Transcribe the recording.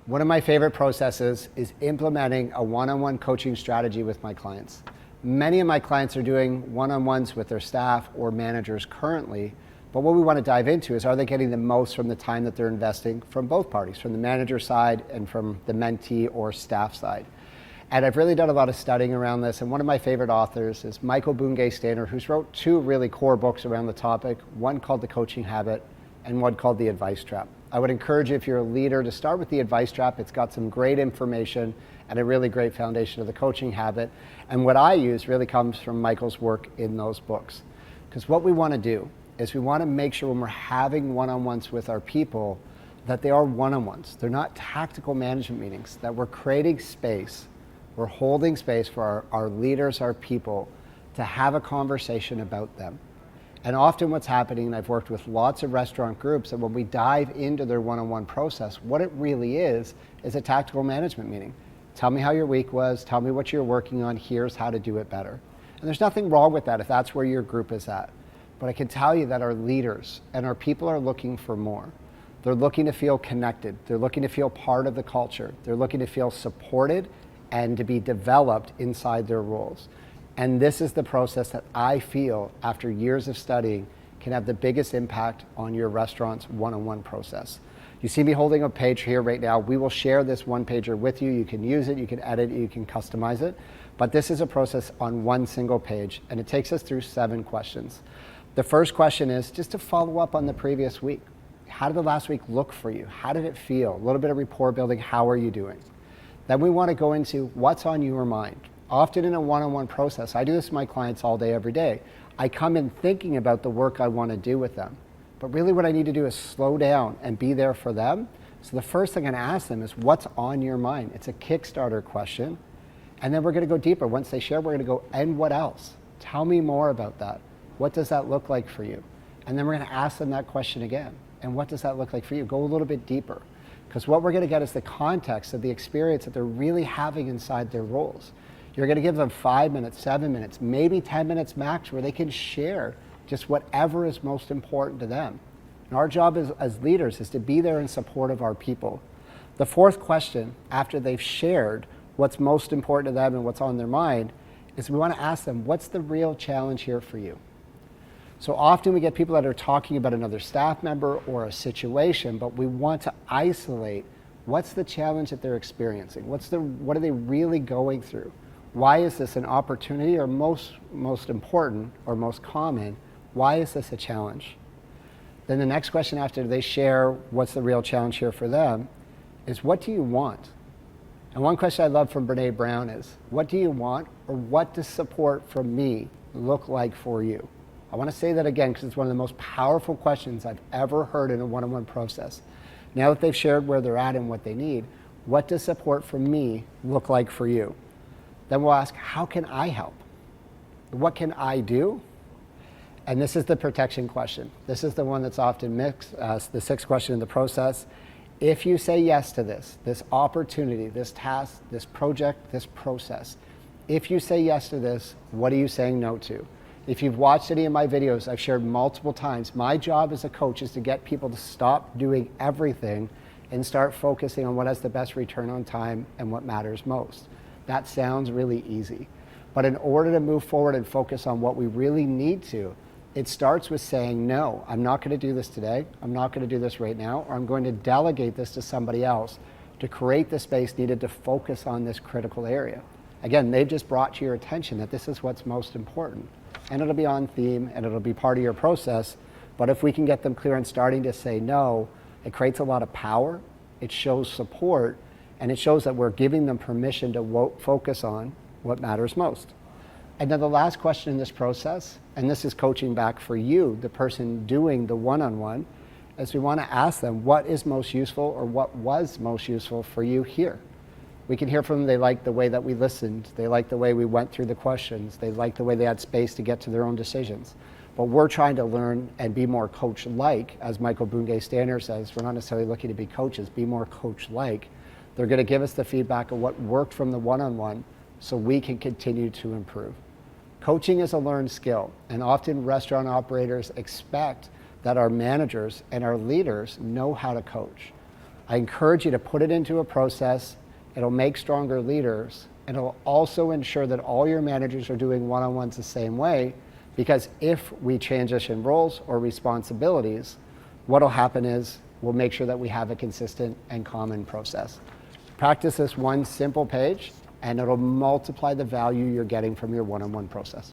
One of my favorite processes is implementing a one-on-one coaching strategy with my clients. Many of my clients are doing one-on-ones with their staff or managers currently, but what we want to dive into is, are they getting the most from the time that they're investing from both parties, from the manager side and from the mentee or staff side? And I've really done a lot of studying around this, and one of my favorite authors is Michael Bungay-Stanier, who's wrote two really core books around the topic, one called The Coaching Habit and one called The Advice Trap. I would encourage you, if you're a leader, to start with The Advice Trap. It's got some great information and a really great foundation of The Coaching Habit. And what I use really comes from Michael's work in those books. Because what we want to do is we want to make sure when we're having one-on-ones with our people that they are one-on-ones. They're not tactical management meetings, that we're creating space, we're holding space for our leaders, our people, to have a conversation about them. And often what's happening, and I've worked with lots of restaurant groups, that when we dive into their one-on-one process, what it really is a tactical management meeting. Tell me how your week was, tell me what you're working on, here's how to do it better. And there's nothing wrong with that if that's where your group is at. But I can tell you that our leaders and our people are looking for more. They're looking to feel connected. They're looking to feel part of the culture. They're looking to feel supported and to be developed inside their roles. And this is the process that I feel, after years of studying, can have the biggest impact on your restaurant's one-on-one process. You see me holding a page here right now. We will share this one pager with you. You can use it, you can edit it, you can customize it. But this is a process on one single page, and it takes us through 7 questions. The first question is just to follow up on the previous week. How did the last week look for you? How did it feel? A little bit of rapport building. How are you doing? Then we want to go into what's on your mind. Often in a one-on-one process, I do this with my clients all day, every day. I come in thinking about the work I want to do with them. But really what I need to do is slow down and be there for them. So the first thing I'm going to ask them is, what's on your mind? It's a Kickstarter question. And then we're going to go deeper. Once they share, we're going to go, and what else? Tell me more about that. What does that look like for you? And then we're going to ask them that question again. And what does that look like for you? Go a little bit deeper. Because what we're going to get is the context of the experience that they're really having inside their roles. You're going to give them 5 minutes, 7 minutes, maybe 10 minutes max, where they can share just whatever is most important to them. And our job as leaders is to be there in support of our people. The fourth question, after they've shared what's most important to them and what's on their mind, is we want to ask them, what's the real challenge here for you? So often we get people that are talking about another staff member or a situation, but we want to isolate what's the challenge that they're experiencing. What are they really going through? Why is this an opportunity, or most important or most common, why is this a challenge? Then the next question after they share what's the real challenge here for them is, what do you want? And one question I love from Brene Brown is, what do you want, or what does support from me look like for you? I want to say that again because it's one of the most powerful questions I've ever heard in a one-on-one process. Now that they've shared where they're at and what they need, what does support from me look like for you? Then we'll ask, how can I help? What can I do? And this is the protection question. This is the one that's often mixed, the 6th question in the process. If you say yes to this opportunity, this task, this project, this process, if you say yes to this, what are you saying no to? If you've watched any of my videos, I've shared multiple times, my job as a coach is to get people to stop doing everything and start focusing on what has the best return on time and what matters most. That sounds really easy. But in order to move forward and focus on what we really need to, it starts with saying, no, I'm not going to do this today. I'm not going to do this right now, or I'm going to delegate this to somebody else to create the space needed to focus on this critical area. Again, they've just brought to your attention that this is what's most important. And it'll be on theme and it'll be part of your process. But if we can get them clear and starting to say no, it creates a lot of power. It shows support. And it shows that we're giving them permission to focus on what matters most. And then the last question in this process, and this is coaching back for you, the person doing the one-on-one, is we want to ask them what is most useful, or what was most useful for you here. We can hear from them they like the way that we listened, they like the way we went through the questions, they like the way they had space to get to their own decisions. But we're trying to learn and be more coach-like, as Michael Bungay-Stanier says. We're not necessarily looking to be coaches, be more coach-like. They're going to give us the feedback of what worked from the one-on-one so we can continue to improve. Coaching is a learned skill, and often restaurant operators expect that our managers and our leaders know how to coach. I encourage you to put it into a process. It'll make stronger leaders, and it'll also ensure that all your managers are doing one-on-ones the same way, because if we transition roles or responsibilities, what'll happen is we'll make sure that we have a consistent and common process. Practice this one simple page, and it'll multiply the value you're getting from your one-on-one process.